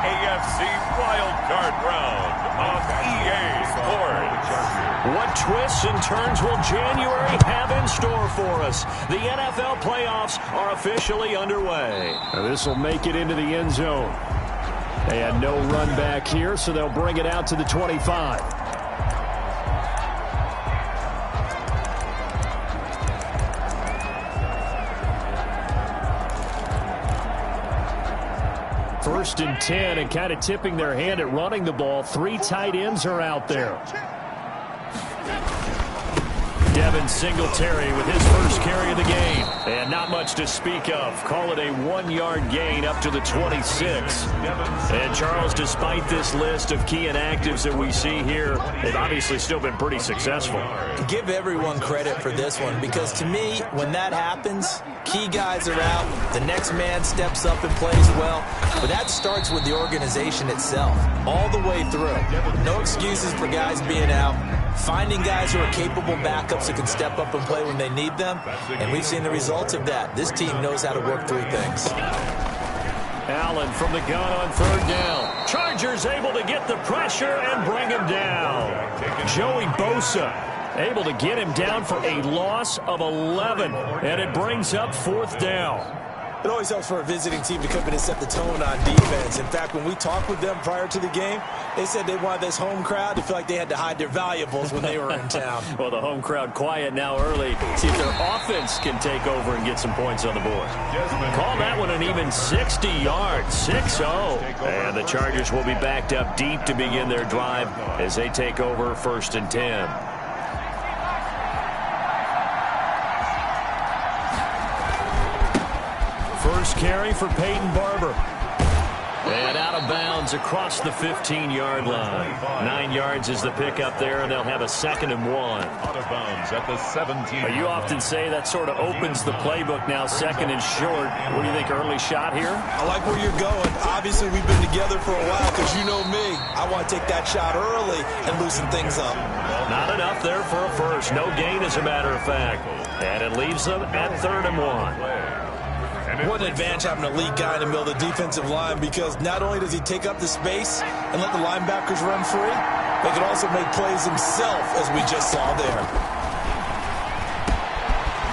AFC Wildcard Round on EA Sports. What twists and turns will January have in store for us? The NFL playoffs are officially underway. This will make it into the end zone. They had no run back here, so they'll bring it out to the 25. First and 10, and kind of tipping their hand at running the ball. 3 tight ends are out there. Devin Singletary with his first carry of the game. And not much to speak of. Call it a 1-yard gain up to the 26. And Charles, despite this list of key inactives that we see here, they've obviously still been pretty successful. Give everyone credit for this one, because to me, when that happens, key guys are out, the next man steps up and plays well, but that starts with the organization itself, all the way through. No excuses for guys being out. Finding guys who are capable backups who can step up and play when they need them, and we've seen the results of that. This team knows how to work through things. Allen from the gun on 3rd down. Chargers able to get the pressure and bring him down. Joey Bosa able to get him down for a loss of 11, and it brings up 4th down. It always helps for a visiting team to come in and set the tone on defense. In fact, when we talked with them prior to the game, they said they wanted this home crowd to feel like they had to hide their valuables when they were in town. Well, the home crowd quiet now early. See if their offense can take over and get some points on the board. Call that one an even 60 yards, 6-0. And the Chargers will be backed up deep to begin their drive as they take over 1st and 10. First carry for Peyton Barber. And out of bounds across the 15-yard line. 9 yards is the pickup there, and they'll have a 2nd and 1. Out of bounds at the 17. You often say that sort of opens the playbook now, 2nd and short. What do you think, early shot here? I like where you're going. Obviously, we've been together for a while, because you know me. I want to take that shot early and loosen things up. Not enough there for a first. No gain, as a matter of fact. And it leaves them at 3rd and 1. What an advantage having an elite guy in the middle of the defensive line, because not only does he take up the space and let the linebackers run free, they can also make plays himself, as we just saw there.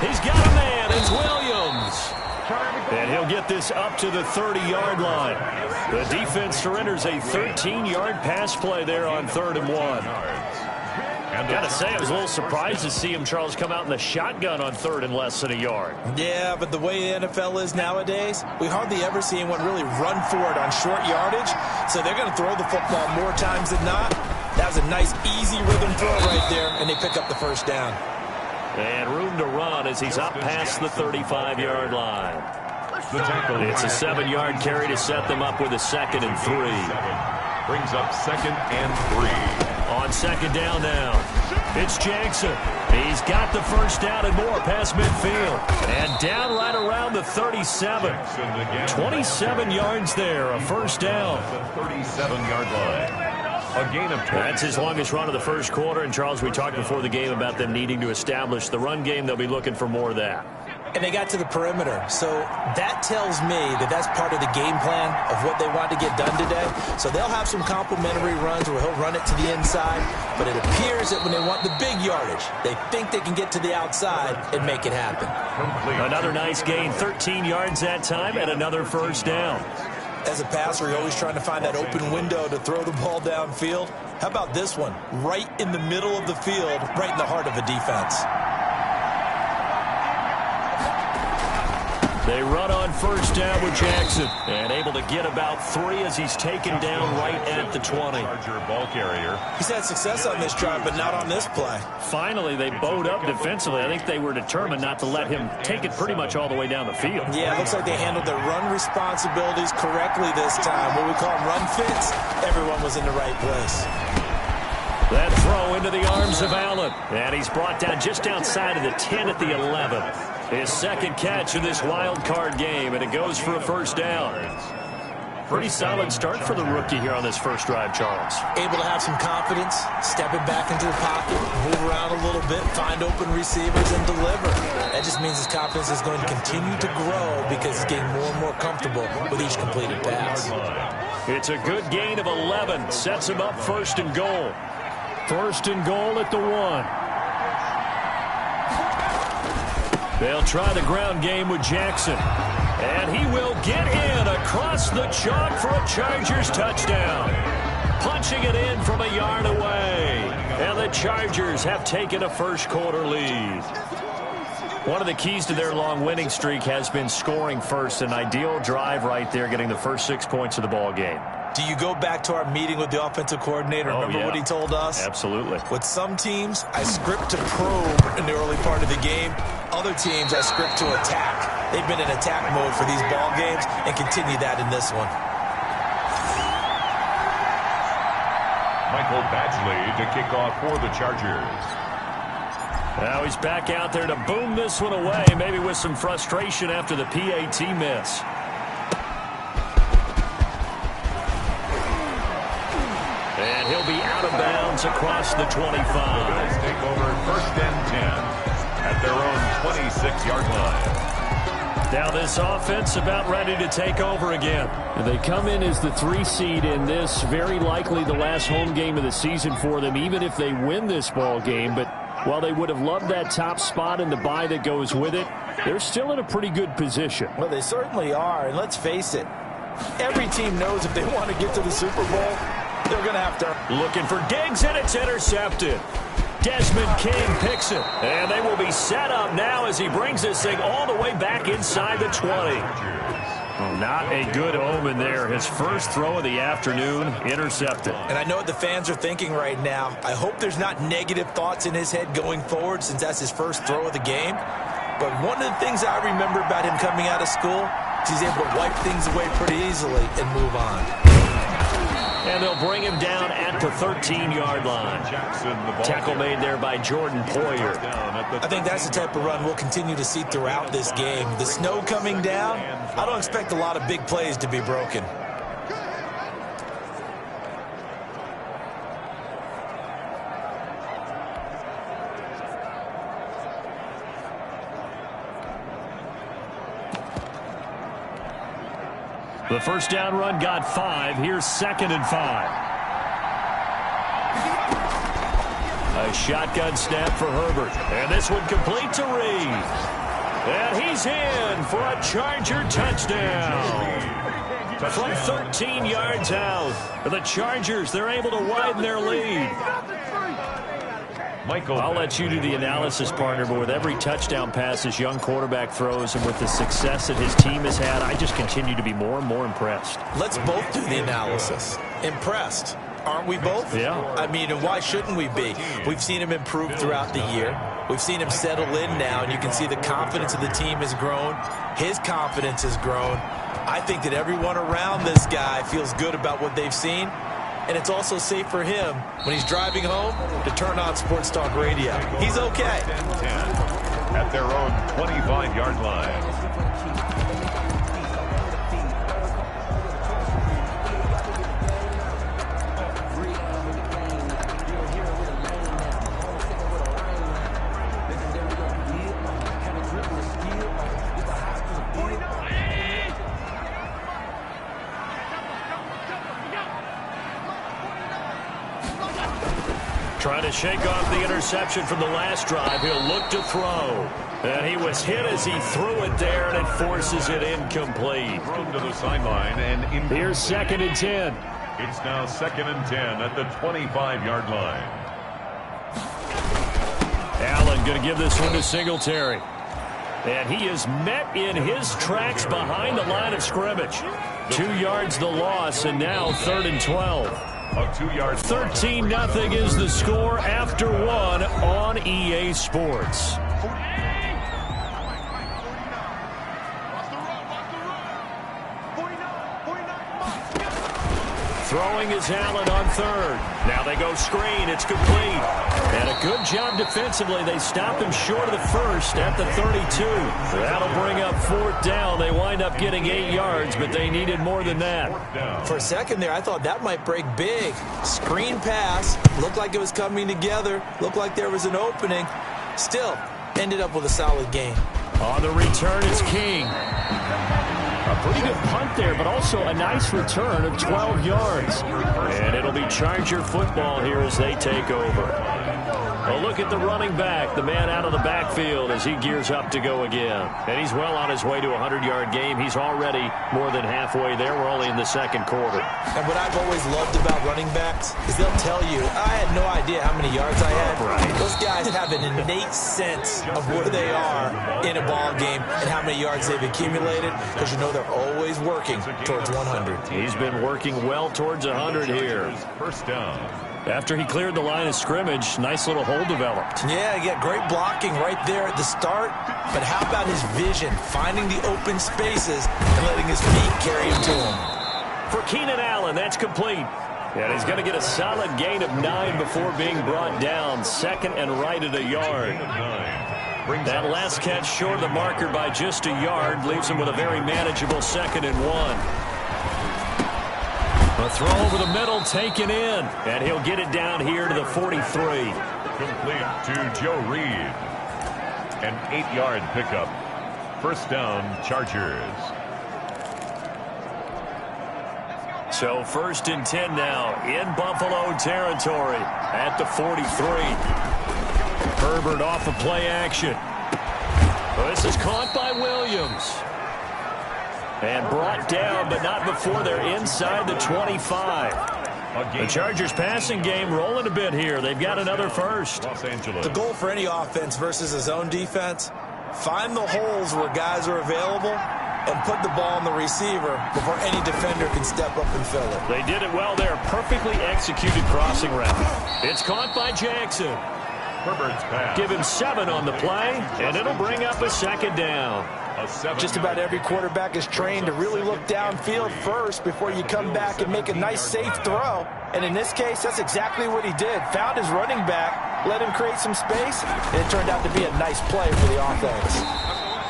He's got a man. It's Williams. And he'll get this up to the 30-yard line. The defense surrenders a 13-yard pass play there on 3rd and 1. Got to say, I was a little surprised to see him, Charles, come out in the shotgun on 3rd and less than a yard. Yeah, but the way the NFL is nowadays, we hardly ever see anyone really run for it on short yardage. So they're going to throw the football more times than not. That was a nice, easy rhythm throw right there, and they pick up the 1st down. And room to run as he's up past the 35-yard line. It's a 7-yard carry to set them up with a 2nd and 3. Brings up 2nd and 3. On 2nd down now, it's Jackson. He's got the 1st down and more past midfield. And down right around the 37. 27 yards there, a 1st down. 37-yard line. A gain of 20. That's his longest run of the 1st quarter. And, Charles, we talked before the game about them needing to establish the run game. They'll be looking for more of that. And they got to the perimeter. So that tells me that that's part of the game plan of what they want to get done today. So they'll have some complimentary runs where he'll run it to the inside. But it appears that when they want the big yardage, they think they can get to the outside and make it happen. Another nice gain, 13 yards that time, and another 1st down. As a passer, you're always trying to find that open window to throw the ball downfield. How about this one? Right in the middle of the field, right in the heart of a defense. They run on 1st down with Jackson, and able to get about 3 as he's taken down right at the 20. Ball carrier. He's had success on this drive, but not on this play. Finally, they bowed up defensively. I think they were determined not to let him take it pretty much all the way down the field. Yeah, it looks like they handled their run responsibilities correctly this time. What we call them run fits, everyone was in the right place. That throw into the arms of Allen, and he's brought down just outside of the 10 at the 11. His 2nd catch of this wild card game, and it goes for a 1st down. Pretty solid start for the rookie here on this first drive, Charles. Able to have some confidence, stepping back into the pocket, move around a little bit, find open receivers, and deliver. That just means his confidence is going to continue to grow because he's getting more and more comfortable with each completed pass. It's a good gain of 11. Sets him up first and goal. First and goal at the 1. They'll try the ground game with Jackson. And he will get in across the chalk for a Chargers touchdown. Punching it in from a yard away. And the Chargers have taken a first-quarter lead. One of the keys to their long winning streak has been scoring first. An ideal drive right there, getting the first 6 points of the ball game. Do you go back to our meeting with the offensive coordinator? Remember what he told us? Absolutely. With some teams, I script to probe in the early part of the game. Other teams, I script to attack. They've been in attack mode for these ball games and continue that in this one. Michael Badgley to kick off for the Chargers. Now he's back out there to boom this one away, maybe with some frustration after the PAT miss. And he'll be out of bounds across the 25. Take over first and 10 at their own 26-yard line. Now this offense about ready to take over again. And they come in as the 3 seed in this, very likely the last home game of the season for them, even if they win this ball game. But while they would have loved that top spot and the bye that goes with it, they're still in a pretty good position. Well, they certainly are. And let's face it, every team knows if they want to get to the Super Bowl, they're going to have to. Looking for Diggs, and it's intercepted. Desmond King picks it. And they will be set up now as he brings this thing all the way back inside the 20. Well, not a good omen there. His first throw of the afternoon, intercepted. And I know what the fans are thinking right now. I hope there's not negative thoughts in his head going forward since that's his first throw of the game. But one of the things I remember about him coming out of school is he's able to wipe things away pretty easily and move on. And they'll bring him down at the 13-yard line. Tackle made there by Jordan Poyer. I think that's the type of run we'll continue to see throughout this game. The snow coming down, I don't expect a lot of big plays to be broken. The first down run got 5. Here's 2nd and 5. A shotgun snap for Herbert. And this one complete to Reed. And he's in for a Charger touchdown. From 13 yards out. The Chargers, they're able to widen their lead. I'll let you do the analysis, partner, but with every touchdown pass this young quarterback throws and with the success that his team has had, I just continue to be more and more impressed. Let's both do the analysis. Impressed. Aren't we both? Yeah. I mean, and why shouldn't we be? We've seen him improve throughout the year. We've seen him settle in now, and you can see the confidence of the team has grown. His confidence has grown. I think that everyone around this guy feels good about what they've seen. And it's also safe for him when he's driving home to turn on Sports Talk Radio. He's okay. 10 at their own 25-yard line. Trying to shake off the interception from the last drive. He'll look to throw. And he was hit as he threw it there, and it forces it incomplete. Thrown to the sideline and in. Here's 2nd and 10. It's now 2nd and 10 at the 25-yard line. Allen going to give this one to Singletary. And he is met in his tracks behind the line of scrimmage. 2 yards the loss, and now 3rd and 12. 13-0 is the score after 1 on EA Sports. Throwing is Allen on third. Now they go screen. It's complete. And a good job defensively. They stop him short of the first at the 32. That'll bring up fourth down. They wind up getting 8 yards, but they needed more than that. For a second there, I thought that might break big. Screen pass. Looked like it was coming together. Looked like there was an opening. Still, ended up with a solid game. On the return, it's King. A pretty good punt there, but also a nice return of 12 yards. And it'll be Charger football here as they take over. A look at the running back, the man out of the backfield as he gears up to go again. And he's well on his way to a 100-yard game. He's already more than halfway there. We're only in the second quarter. And what I've always loved about running backs is they'll tell you, I had no idea how many yards I had. Right. Those guys have an innate sense of where they are in a ball game and how many yards they've accumulated, because you know they're always working towards 100. He's been working well towards 100 here. First down. After he cleared the line of scrimmage, nice little hole developed. Yeah, he got great blocking right there at the start. But how about his vision, finding the open spaces and letting his feet carry him to him? For Keenan Allen, that's complete. And he's going to get a solid gain of 9 before being brought down. Second and right at a yard. That last catch short of the marker by just a yard leaves him with a very manageable 2nd and 1. A throw over the middle taken in, and he'll get it down here to the 43. Complete to Joe Reed. An 8-yard pickup. First down, Chargers. So 1st and 10 now in Buffalo territory at the 43. Herbert off of play action. This is caught by Williams. And brought down, but not before they're inside the 25. The Chargers passing game rolling a bit here. They've got another first. Los Angeles. The goal for any offense versus a zone defense, find the holes where guys are available and put the ball on the receiver before any defender can step up and fill it. They did it well there. Perfectly executed crossing route. It's caught by Jackson. Herbert's pass. Give him 7 on the play, and it'll bring up a 2nd down. Just about every quarterback is trained to really look downfield first before you come back and make a nice, safe throw. And in this case, that's exactly what he did. Found his running back, let him create some space, and it turned out to be a nice play for the offense.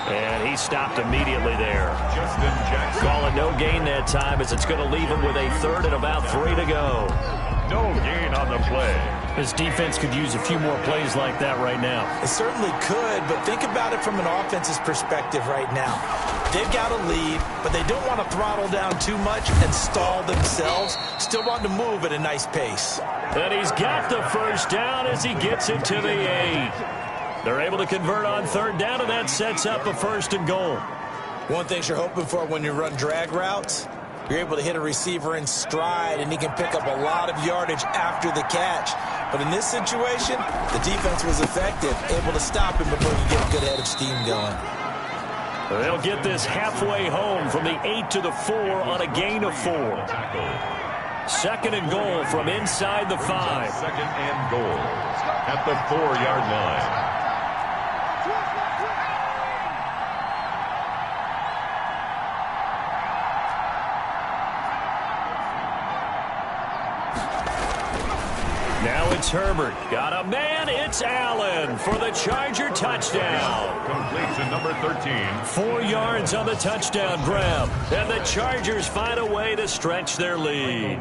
And he stopped immediately there. Justin Jackson. Call it no gain that time as it's going to leave him with a 3rd and about 3 to go. No gain on the play. This defense could use a few more plays like that right now. It certainly could, but think about it from an offense's perspective right now. They've got a lead, but they don't want to throttle down too much and stall themselves. Still want to move at a nice pace. And he's got the first down as he gets it to the 8. They're able to convert on 3rd down, and that sets up a 1st and goal. One thing you're hoping for when you run drag routes, you're able to hit a receiver in stride, and he can pick up a lot of yardage after the catch. But in this situation, the defense was effective, able to stop him before he get a good head of steam going. They'll get this halfway home from the 8 to the 4 on a gain of 4. 2nd and goal from inside the 5. 2nd and goal at the 4-yard line. Now it's Herbert. Got a man. It's Allen for the Charger touchdown. Complete to number 13. 4 yards on the touchdown grab. And the Chargers find a way to stretch their lead.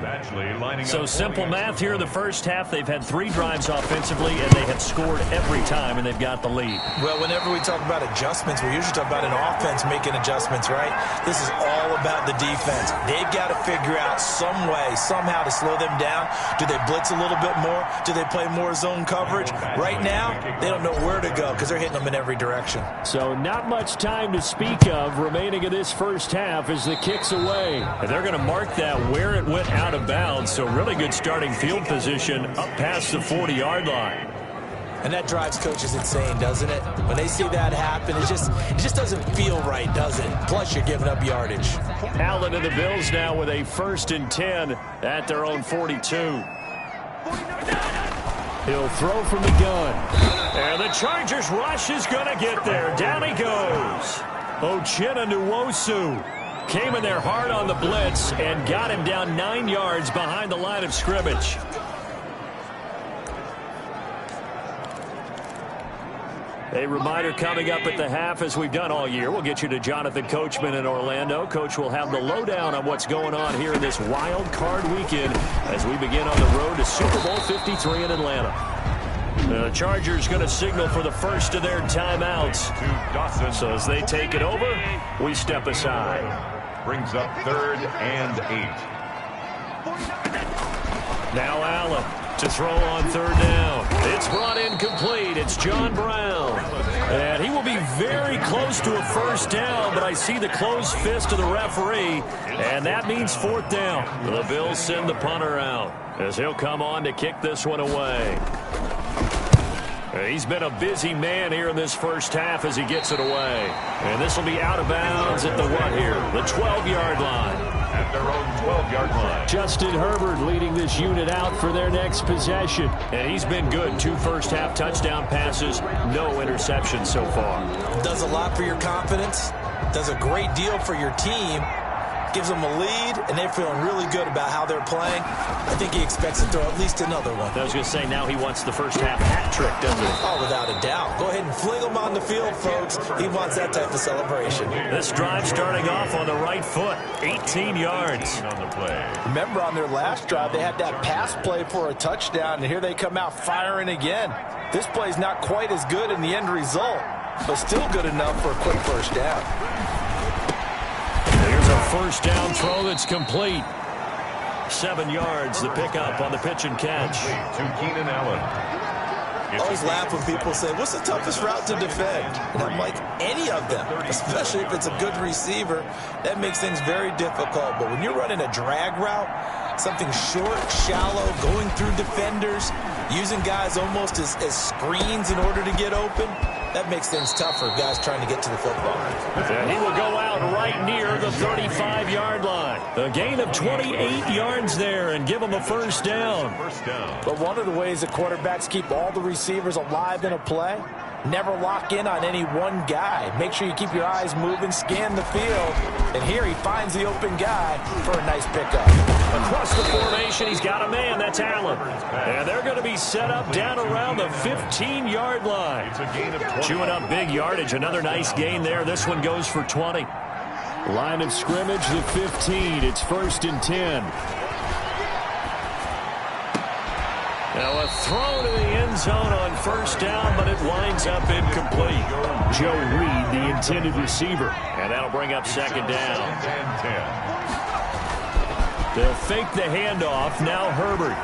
So simple math here in the first half. They've had 3 drives offensively, and they have scored every time, and they've got the lead. Well, whenever we talk about adjustments, we usually talk about an offense making adjustments, right? This is all about the defense. They've got to figure out some way, somehow to slow them down. Do they blitz a little bit more? Do they play more zone coverage? Right now, they don't know where to go because they're hitting them in every direction. So not much time to speak of remaining in this first half as the kick's away. And they're going to mark that where it went out of bounds. So really good starting field position up past the 40-yard line. And that drives coaches insane, doesn't it? When they see that happen, it just doesn't feel right, does it? Plus, you're giving up yardage. Allen and the Bills now with a 1st and 10 at their own 42. He'll throw from the gun. And the Chargers rush is going to get there. Down he goes. Uchenna Nwosu. Came in there hard on the blitz and got him down 9 yards behind the line of scrimmage. A reminder coming up at the half, as we've done all year. We'll get you to Jonathan Coachman in Orlando. Coach will have the lowdown on what's going on here in this wild card weekend as we begin on the road to Super Bowl 53 in Atlanta. The Chargers going to signal for the first of their timeouts. So as they take it over, we step aside. Brings up 3rd and 8. Now Allen to throw on 3rd down. It's brought in complete. It's John Brown. And he will be very close to a first down, but I see the closed fist of the referee, and that means 4th down. The Bills send the punter out as he'll come on to kick this one away. He's been a busy man here in this first half as he gets it away. And this will be out of bounds at the what here? The 12-yard line. At their own 12-yard line. Justin Herbert leading this unit out for their next possession. And he's been good. 2 first-half touchdown passes, no interceptions so far. Does a lot for your confidence. Does a great deal for your team. Gives them a lead, and they're feeling really good about how they're playing. I think he expects to throw at least another one. I was going to say, now he wants the first-half hat trick, doesn't he? Oh, without a doubt. Go ahead and fling him on the field, folks. He wants that type of celebration. This drive starting off on the right foot, 18 yards. On the play. Remember, on their last drive, they had that pass play for a touchdown, and here they come out firing again. This play's not quite as good in the end result, but still good enough for a quick first down. Here's a first down throw that's complete. 7 yards, the pickup on the pitch and catch. To Keenan Allen. I always laugh when people say, what's the toughest route to defend? And I'm like, any of them, especially if it's a good receiver. That makes things very difficult. But when you're running a drag route, something short, shallow, going through defenders, using guys almost as screens in order to get open, that makes things tougher, guys trying to get to the football. And he will go out right near the 35-yard line. A gain of 28 yards there and give him a first down. But one of the ways the quarterbacks keep all the receivers alive in a play, never lock in on any one guy. Make sure you keep your eyes moving, scan the field, and here he finds the open guy for a nice pickup. Across the formation, he's got a man. That's Allen. And they're going to be set up down around the 15-yard line. It's a gain of 20. Chewing up big yardage. Another nice gain there. This one goes for 20. Line of scrimmage, the 15. It's 1st and 10. Now a throw to the end zone on first down, but it winds up incomplete. Joe Reed, the intended receiver. And that'll bring up 2nd down. They'll fake the handoff. Now Herbert.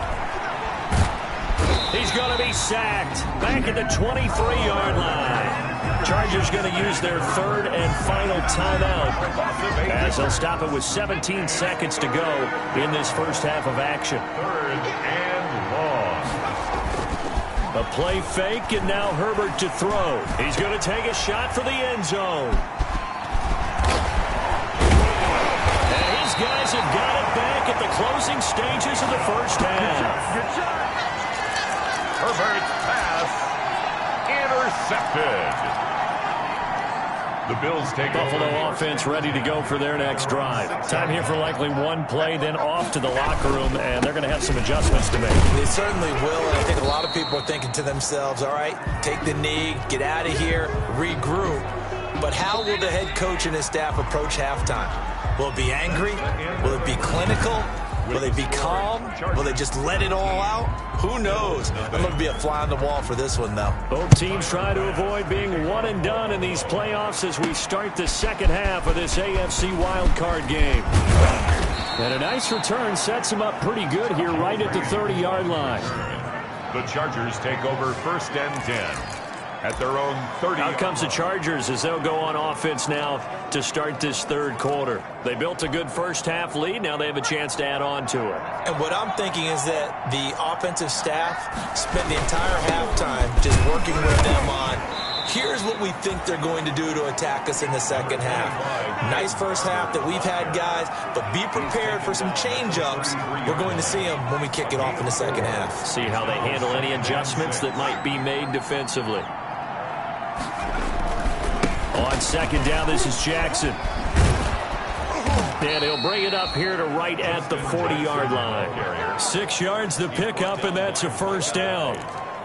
He's going to be sacked. Back at the 23-yard line. Chargers going to use their 3rd and final timeout as they'll stop it with 17 seconds to go in this first half of action. 3rd and long. A play fake, and now Herbert to throw. He's going to take a shot for the end zone. And his guys have got it back at the closing stages of the first half. Good shot. Herbert's pass intercepted. The Bills take Buffalo over. offense ready to go for their next drive. Time here for likely one play, then off to the locker room, and they're going to have some adjustments to make. They certainly will, and I think a lot of people are thinking to themselves, all right, take the knee, get out of here, regroup. But how will the head coach and his staff approach halftime? Will it be angry? Will it be clinical? Will they be calm? Will they just let it all out? Who knows? I'm going to be a fly on the wall for this one, though. Both teams try to avoid being one and done in these playoffs as we start the second half of this AFC wildcard game. And a nice return sets them up pretty good here right at the 30-yard line. The Chargers take over 1st and 10 at their own 30. Out comes the Chargers as they'll go on offense now to start this third quarter. They built a good first half lead. Now they have a chance to add on to it. And what I'm thinking is that the offensive staff spent the entire halftime just working with them on, here's what we think they're going to do to attack us in the second half. Nice first half that we've had, guys, but be prepared for some change-ups. We're going to see them when we kick it off in the second half. See how they handle any adjustments that might be made defensively. On second down, this is Jackson. And he'll bring it up here to right at the 40-yard line. 6 yards the pickup, and that's a first down.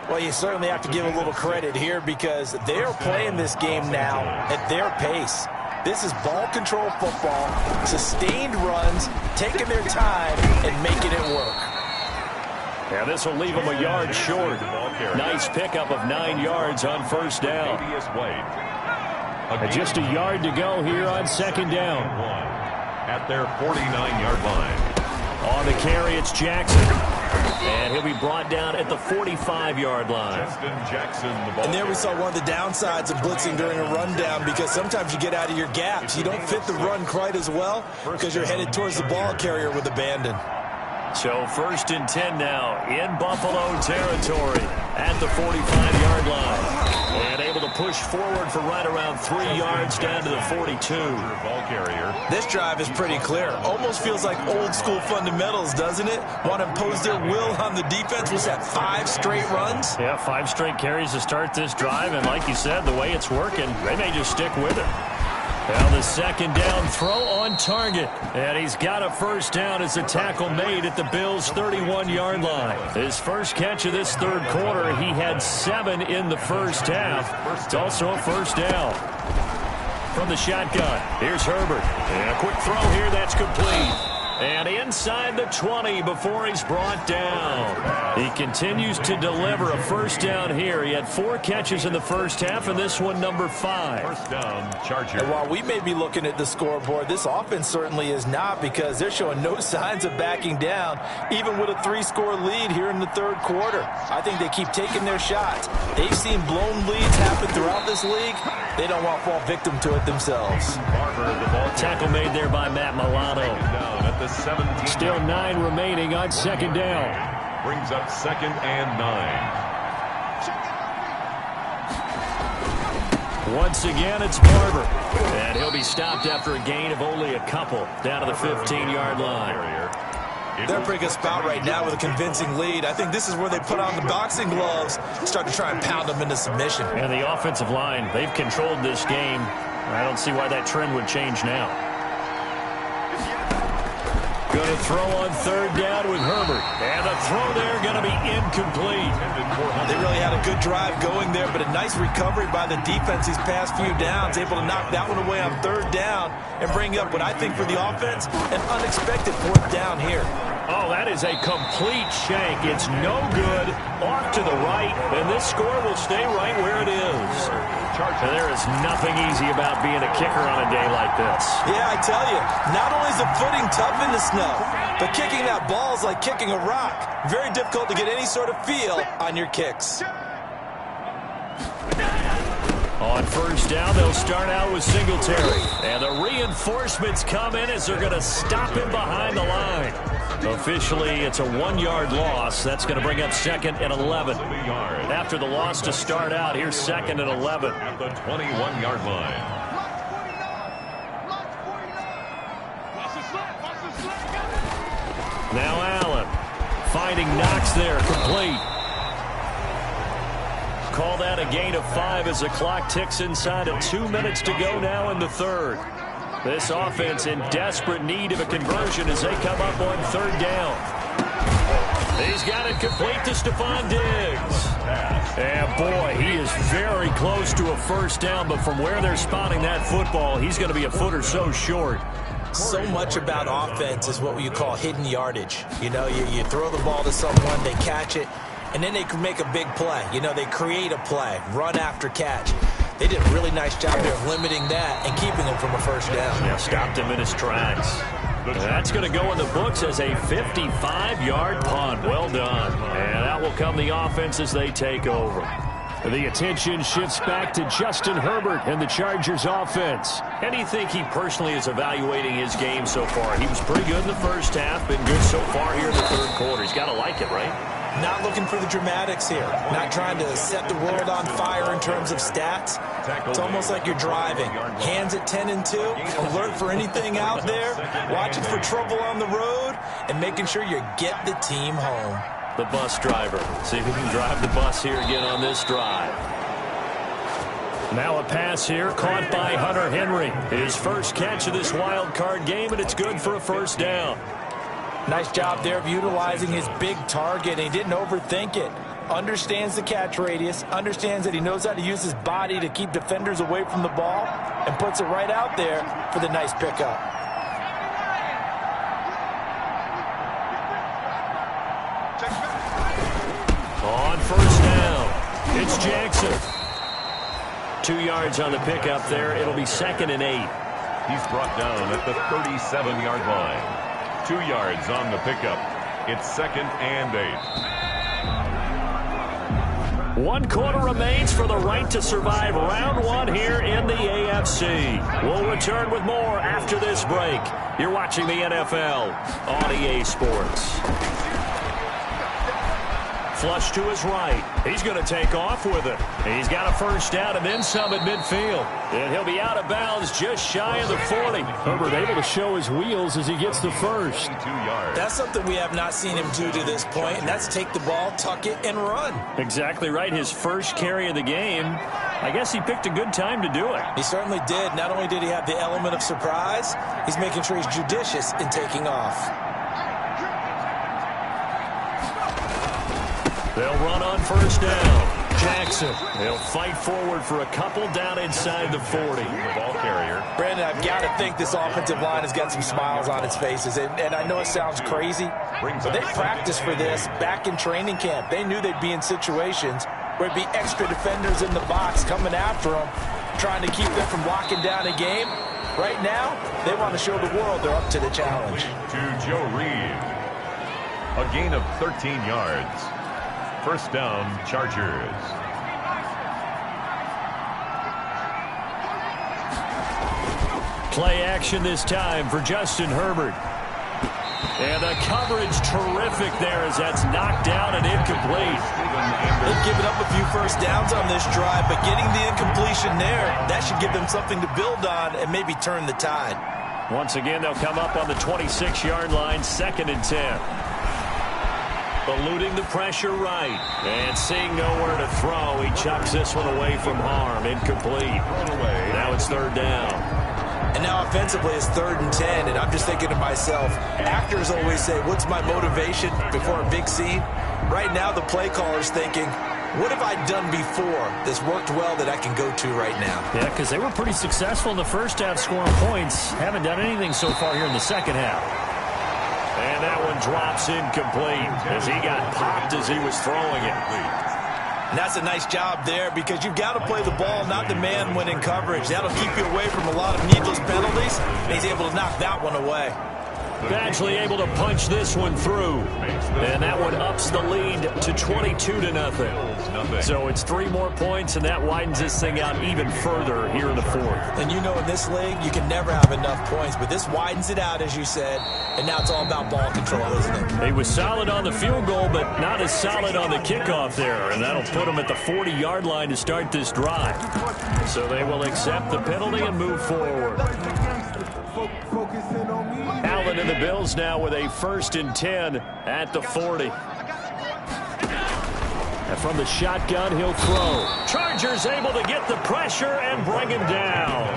Well, you certainly have to give a little credit here because they're playing this game now at their pace. This is ball control football, sustained runs, taking their time and making it work. Yeah, this will leave them a yard short. Nice pickup of 9 yards on first down. Just a yard to go here on second down. At their 49-yard line. On the carry, it's Jackson. And he'll be brought down at the 45-yard line. And there we saw one of the downsides of blitzing during a rundown because sometimes you get out of your gaps. You don't fit the run quite as well because you're headed towards the ball carrier with abandon. So first and 10 now in Buffalo territory at the 45-yard line. And able to push forward for right around 3 yards down to the 42. This drive is pretty clear. Almost feels like old school fundamentals, doesn't it? Want to impose their will on the defense. Was that 5 straight runs? Yeah, 5 straight carries to start this drive. And like you said, the way it's working, they may just stick with it. Well, the second down throw on target. And he's got a first down as a tackle made at the Bills' 31-yard line. His first catch of this third quarter, he had 7 in the first half. It's also a first down. From the shotgun, here's Herbert. And a quick throw here, that's complete. And inside the 20 before he's brought down. He continues to deliver a first down here. He had 4 catches in the first half, and this one number 5. First down, Charger. And while we may be looking at the scoreboard, this offense certainly is not because they're showing no signs of backing down, even with a 3-score lead here in the third quarter. I think they keep taking their shots. They've seen blown leads happen throughout this league. They don't want to fall victim to it themselves. Tackle made there by Matt Milano. Still 9 remaining on second down. Brings up second and 9. Once again, it's Barber. And he'll be stopped after a gain of only a couple down to the 15-yard line. They're in a pretty good spot right now with a convincing lead. I think this is where they put on the boxing gloves, start to try and pound them into submission. And the offensive line, they've controlled this game. I don't see why that trend would change now. Going to throw on third down with Herbert. And the throw there going to be incomplete. They really had a good drive going there, but a nice recovery by the defense these past few downs, able to knock that one away on third down and bring up what I think for the offense, an unexpected fourth down here. Oh, that is a complete shank. It's no good. Off to the right, and this score will stay right where it is. And there is nothing easy about being a kicker on a day like this. Yeah, I tell you, not only is the footing tough in the snow, but kicking that ball is like kicking a rock. Very difficult to get any sort of feel on your kicks. On first down, they'll start out with Singletary. And the reinforcements come in as they're going to stop him behind the line. Officially, it's a 1-yard loss. That's going to bring up second and 11. After the loss to start out, here's second and 11. At the 21-yard line. Now Allen finding Knox there, complete. Call that a gain of 5 as the clock ticks inside of 2 minutes to go now in the third. This offense in desperate need of a conversion as they come up on third down. He's got it complete to Stephon Diggs. And boy, he is very close to a first down, but from where they're spotting that football, he's going to be a foot or so short. So much about offense is what you call hidden yardage. You know, you throw the ball to someone, they catch it, and then they can make a big play. You know, they create a play, run after catch. They did a really nice job there of limiting that and keeping him from a first down. Yeah, stopped him in his tracks. That's going to go in the books as a 55-yard punt. Well done. And out will come the offense as they take over. The attention shifts back to Justin Herbert and the Chargers offense. How do you think he personally is evaluating his game so far? He was pretty good in the first half, been good so far here in the third quarter. He's got to like it, right? Not looking for the dramatics here. Not trying to set the world on fire in terms of stats. It's almost like you're driving. Hands at 10 and 2, alert for anything out there, watching for trouble on the road, and making sure you get the team home. The bus driver. See if he can drive the bus here again on this drive. Now a pass here caught by Hunter Henry. His first catch of this wild card game, and it's good for a first down. Nice job there of utilizing his big target. He didn't overthink it. Understands the catch radius, understands that he knows how to use his body to keep defenders away from the ball, and puts it right out there for the nice pickup. On first down, it's Jackson. 2 yards on the pickup there. It'll be 2nd and 8. He's brought down at the 37-yard line. 2 yards on the pickup. It's 2nd and 8. 1 quarter remains for the right to survive round 1 here in the AFC. We'll return with more after this break. You're watching the NFL on EA Sports. Flush to his right. He's going to take off with it. He's got a first down and then some at midfield. And he'll be out of bounds just shy of the 40. Herbert able to show his wheels as he gets the first. 2 yards. That's something we have not seen him do to this point, and that's take the ball, tuck it, and run. Exactly right. His first carry of the game. I guess he picked a good time to do it. He certainly did. Not only did he have the element of surprise, he's making sure he's judicious in taking off. They'll run on first down. Jackson. They'll fight forward for a couple down inside the 40. The ball carrier. Brandon, I've got to think this offensive line has got some smiles on its faces. And I know it sounds crazy, but they practiced for this back in training camp. They knew they'd be in situations where it'd be extra defenders in the box coming after them, trying to keep them from locking down a game. Right now, they want to show the world they're up to the challenge. To Joe Reed. A gain of 13 yards. First down, Chargers. Play action this time for Justin Herbert. And the coverage terrific there as that's knocked down and incomplete. They've given up a few first downs on this drive, but getting the incompletion there, that should give them something to build on and maybe turn the tide. Once again, they'll come up on the 26-yard line, 2nd and 10. Eluding the pressure right. And seeing nowhere to throw, he chucks this one away from harm. Incomplete. Now it's 3rd down. And now offensively it's 3rd and 10, and I'm just thinking to myself, actors always say, what's my motivation before a big scene? Right now the play caller's thinking, what have I done before that's worked well that I can go to right now? Yeah, because they were pretty successful in the first half scoring points. Haven't done anything so far here in the second half. And that one drops incomplete as he got popped as he was throwing it. And that's a nice job there because you've got to play the ball, not the man when in coverage. That'll keep you away from a lot of needless penalties. And he's able to knock that one away. Badgley able to punch this one through. And that one ups the lead to 22-0. So it's 3 more points, and that widens this thing out even further here in the 4th. And you know in this league, you can never have enough points. But this widens it out, as you said. And now it's all about ball control, isn't it? He was solid on the field goal, but not as solid on the kickoff there. And that'll put him at the 40-yard line to start this drive. So they will accept the penalty and move forward. Allen and the Bills now with a 1st and 10 at the 40. And from the shotgun, he'll throw. Chargers able to get the pressure and bring him down.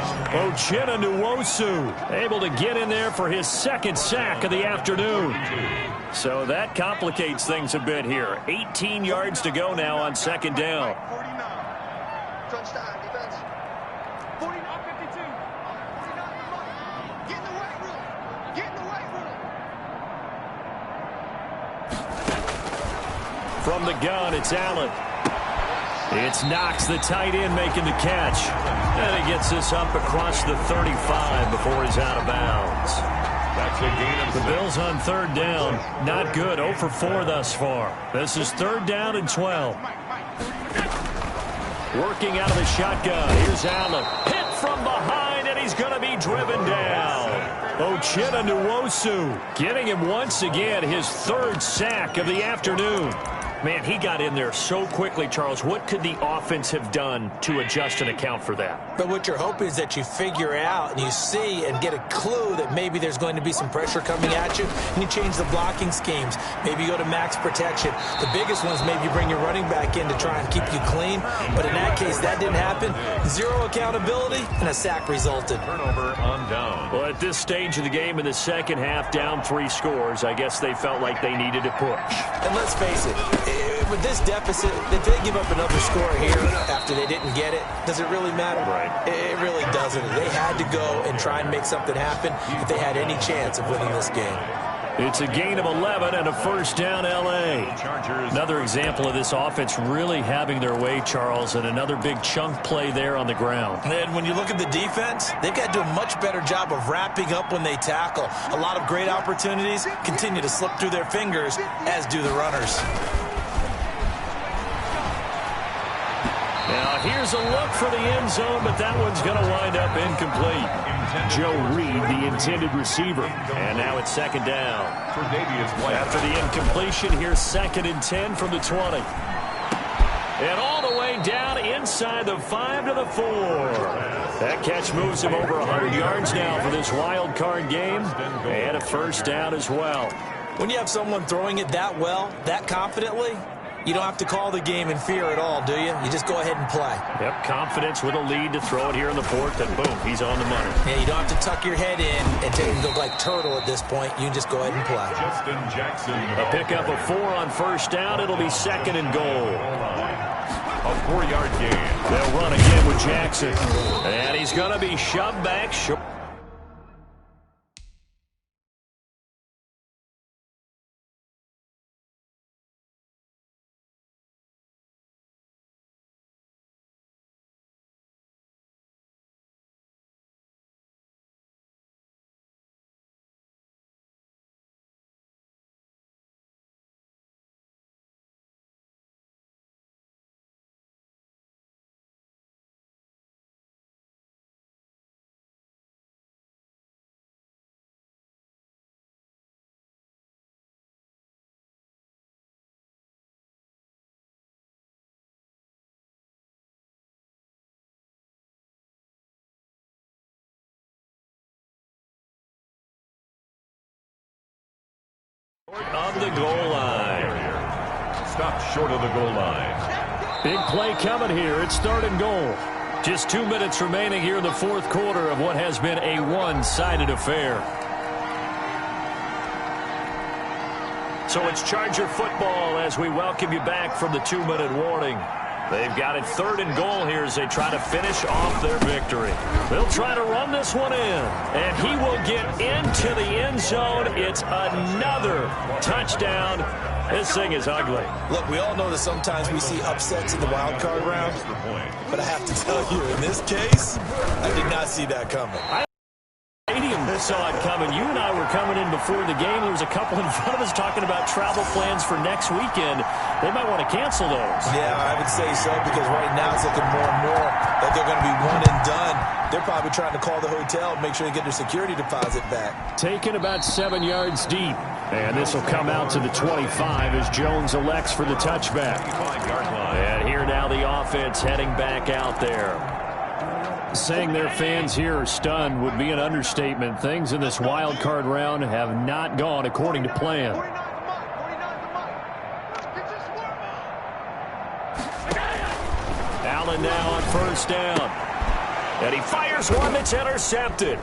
Uchenna Nwosu able to get in there for his 2nd sack of the afternoon. So that complicates things a bit here. 18 yards to go now on 2nd down. Touchdown, defense. 49, 52. 49, get in the right room. Get in the right room. From the gun, it's Allen. It's Knox, the tight end, making the catch. And he gets this up across the 35 before he's out of bounds. That's a gain of 6. The Bills on 3rd down. Not good. 0 for 4 thus far. This is 3rd down and 12. Working out of the shotgun. Here's Allen. Hit from behind, and he's going to be driven down. Uchenna Nwosu getting him once again his 3rd sack of the afternoon. Man, he got in there so quickly, Charles. What could the offense have done to adjust and account for that? But what you're hoping is that you figure out and you see and get a clue that maybe there's going to be some pressure coming at you, and you change the blocking schemes. Maybe you go to max protection. The biggest one is maybe you bring your running back in to try and keep you clean. But in that case, that didn't happen. Zero accountability, and a sack resulted. Turnover on down. Well, at this stage of the game in the second half, down 3 scores, I guess they felt like they needed to push. And let's face it, with this deficit, if they give up another score here after they didn't get it, does it really matter? Right. It really doesn't. They had to go and try and make something happen if they had any chance of winning this game. It's a gain of 11 and a first down, L.A. Chargers. Another example of this offense really having their way, Charles, and another big chunk play there on the ground. And when you look at the defense, they've got to do a much better job of wrapping up when they tackle. A lot of great opportunities continue to slip through their fingers, as do the runners. Now, here's a look for the end zone, but that one's going to wind up incomplete. Joe Reed, the intended receiver. And now it's second down. After the incompletion, here's 2nd and 10 from the 20. And all the way down inside the 5 to the 4. That catch moves him over 100 yards now for this wild card game. And a first down as well. When you have someone throwing it that well, that confidently, you don't have to call the game in fear at all, do you? You just go ahead and play. Yep, confidence with a lead to throw it here in the 4th, and boom, he's on the money. Yeah, you don't have to tuck your head in and look like turtle at this point. You just go ahead and play. Justin Jackson. A pickup of 4 on first down. It'll be 2nd and goal. A 4-yard gain. They'll run again with Jackson. And he's going to be shoved back short. On the goal line. Stopped short of the goal line. Big play coming here. It's 3rd and goal. Just 2 minutes remaining here in the 4th quarter of what has been a one-sided affair. So it's Charger football as we welcome you back from the 2-minute warning. They've got it 3rd and goal here as they try to finish off their victory. They'll try to run this one in, and he will get into the end zone. It's another touchdown. This thing is ugly. Look, we all know that sometimes we see upsets in the wild card round, but I have to tell you, in this case, I did not see that coming. Stadium saw it coming. You and I were coming in before the game. There was a couple in front of us talking about travel plans for next weekend. They might want to cancel those. Yeah, I would say so, because right now it's looking more and more like they're going to be one and done. They're probably trying to call the hotel, make sure they get their security deposit back. Taken about 7 yards deep. And this will come out to the 25 as Jones elects for the touchback. And here now the offense heading back out there. Saying their fans here are stunned would be an understatement. Things in this wild card round have not gone according to plan. Allen now on first down. And he fires one that's intercepted.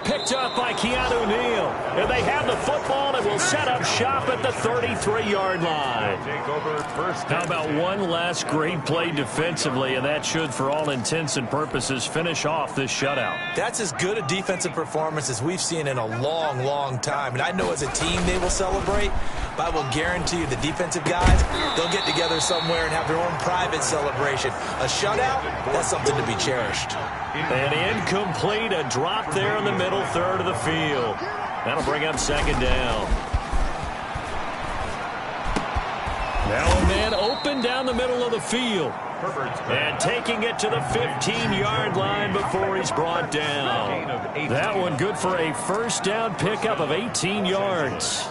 Picked up by Keanu Neal. And they have the football and will set up shop at the 33-yard line. How about one last great play defensively, and that should, for all intents and purposes, finish off this shutout. That's as good a defensive performance as we've seen in a long, long time. And I know as a team they will celebrate, but I will guarantee you the defensive guys, they'll get together somewhere and have their own private celebration. A shutout, that's something to be cherished. And incomplete, a drop there in the middle third of the field. That'll bring up second down. Now a man open down the middle of the field. And taking it to the 15-yard line before he's brought down. That one good for a first down pickup of 18 yards.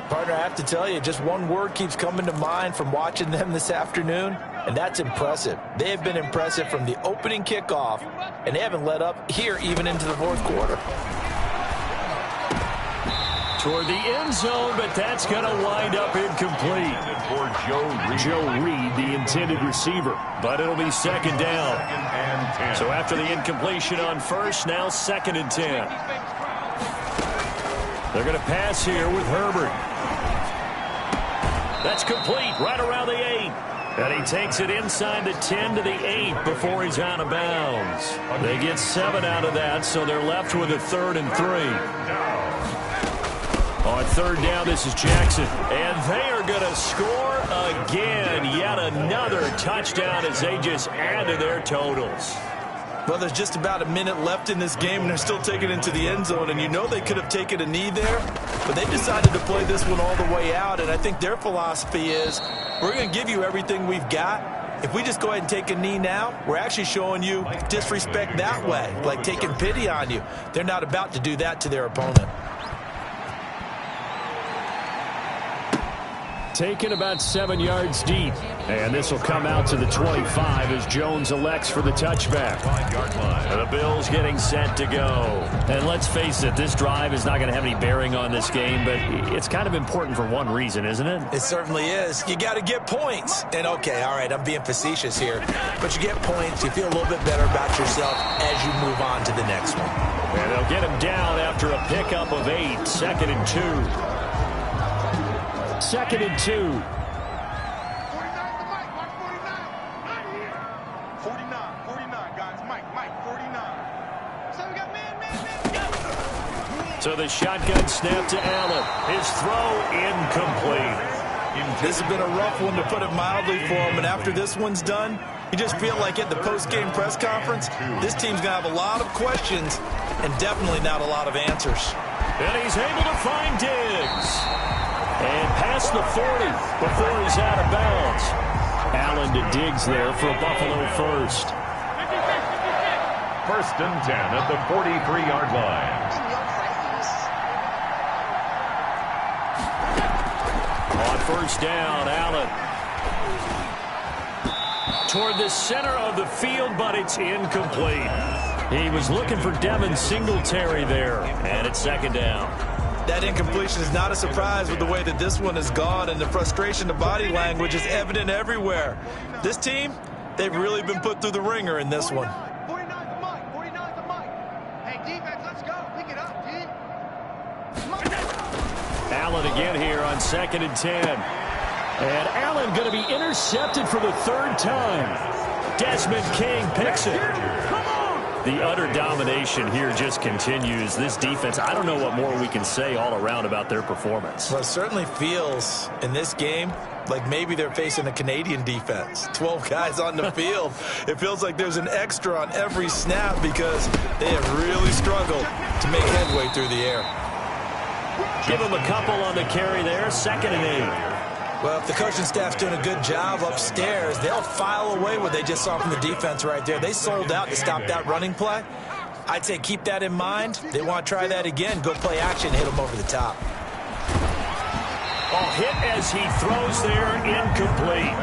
Partner, I have to tell you, just one word keeps coming to mind from watching them this afternoon, and that's impressive. They have been impressive from the opening kickoff, and they haven't let up here even into the fourth quarter. Toward the end zone, but that's going to wind up incomplete. For Joe Reed, the intended receiver, but it'll be second down. So after the incompletion on first, now 2nd and 10. They're going to pass here with Herbert. That's complete right around the 8. And he takes it inside the 10 to the 8 before he's out of bounds. They get 7 out of that, so they're left with a 3rd and 3. On 3rd down, this is Jackson. And they are going to score again. Yet another touchdown as they just add to their totals. Well, there's just about a minute left in this game, and they're still taking it into the end zone. And you know they could have taken a knee there, but they decided to play this one all the way out. And I think their philosophy is, we're going to give you everything we've got. If we just go ahead and take a knee now, we're actually showing you disrespect that way, like taking pity on you. They're not about to do that to their opponent. Taken about 7 yards deep. And this will come out to the 25 as Jones elects for the touchback. And the Bills getting set to go. And let's face it, this drive is not going to have any bearing on this game, but it's kind of important for one reason, isn't it? It certainly is. You got to get points. And okay, all right, I'm being facetious here, but you get points, you feel a little bit better about yourself as you move on to the next one. And they'll get him down after a pickup of 8, 2nd and 2. 2nd and 2. 49 to Mike. Mark 49. 49, guys. Mike, 49. So we got man. So the shotgun snap to Allen. His throw incomplete. This has been a rough one, to put it mildly, for him. And after this one's done, you just feel like at the post-game press conference, this team's going to have a lot of questions and definitely not a lot of answers. And he's able to find Diggs. And past the 40 before he's out of bounds. Allen to Diggs there for a Buffalo first. 1st and 10 at the 43-yard line. On 1st down, Allen. Toward the center of the field, but it's incomplete. He was looking for Devin Singletary there. And it's 2nd down. That incompletion is not a surprise with the way that this one has gone, and the frustration, the body language is evident everywhere. This team, they've really been put through the ringer in this one. 49 to Mike. 49 to Mike. Hey, defense, let's go. Pick it up, dude. Allen again here on 2nd and 10. And Allen going to be intercepted for the 3rd time. Desmond King picks it. The utter domination here just continues. This defense, I don't know what more we can say all around about their performance. Well, it certainly feels in this game like maybe they're facing a Canadian defense. 12 guys on the field. It feels like there's an extra on every snap because they have really struggled to make headway through the air. Give them a couple on the carry there. 2nd and 8. Well, if the coaching staff's doing a good job upstairs, they'll file away what they just saw from the defense right there. They sold out to stop that running play. I'd say keep that in mind. They want to try that again. Go play action, hit them over the top. Oh, hit as he throws there, incomplete.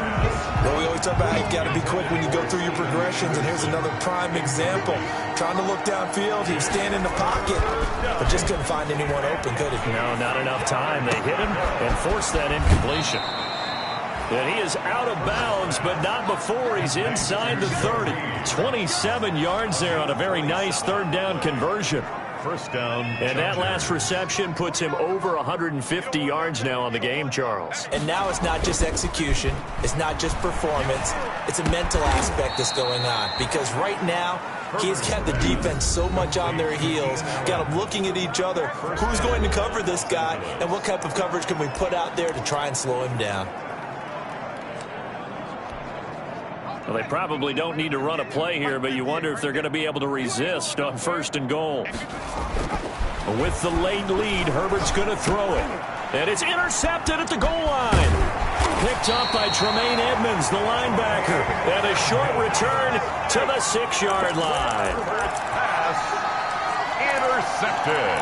Well, we always talk about how you've got to be quick when you go through your progressions, and here's another prime example. Trying to look downfield, he was standing in the pocket, but just couldn't find anyone open, could he? No, not enough time. They hit him and forced that incompletion. And he is out of bounds, but not before he's inside the 30. 27 yards there on a very nice 3rd down conversion. 1st down. And that last reception puts him over 150 yards now on the game, Charles. And now it's not just execution. It's not just performance. It's a mental aspect that's going on. Because right now, he's got the defense so much on their heels, got them looking at each other. Who's going to cover this guy, and what type of coverage can we put out there to try and slow him down? Well, they probably don't need to run a play here, but you wonder if they're going to be able to resist on 1st and goal. With the late lead, Herbert's going to throw it. And it's intercepted at the goal line. Picked up by Tremaine Edmonds, the linebacker. And a short return to the 6-yard line. Pass intercepted.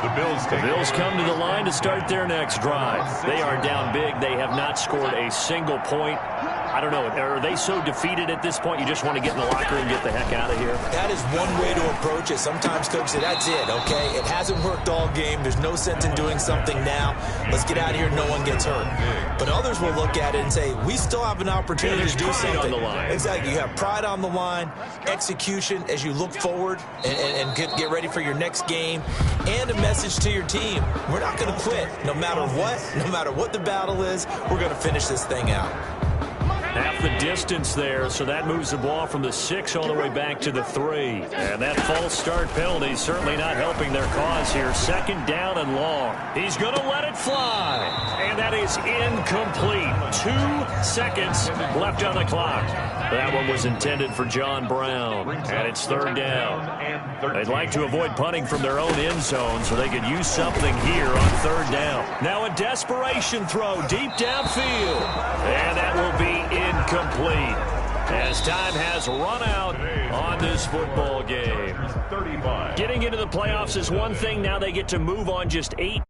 The Bills come to the line to start their next drive. They are down big. They have not scored a single point. I don't know. Are they so defeated at this point you just want to get in the locker room and get the heck out of here? That is one way to approach it. Sometimes coaches say, that's it, okay? It hasn't worked all game. There's no sense in doing something now. Let's get out of here. No one gets hurt. But others will look at it and say, we still have an opportunity to do something. On the line. Exactly. You have pride on the line, execution as you look forward and get ready for your next game, and a message to your team. We're not going to quit. No matter what the battle is, we're going to finish this thing out. Half the distance there, so that moves the ball from the 6 all the way back to the 3. And that false start penalty is certainly not helping their cause here. 2nd down and long. He's going to let it fly. And that is incomplete. 2 seconds left on the clock. That one was intended for John Brown. And it's 3rd down. They'd like to avoid punting from their own end zone so they could use something here on 3rd down. Now a desperation throw deep downfield. And that will be incomplete, as time has run out on this football game. Getting into the playoffs is one thing. Now they get to move on just 8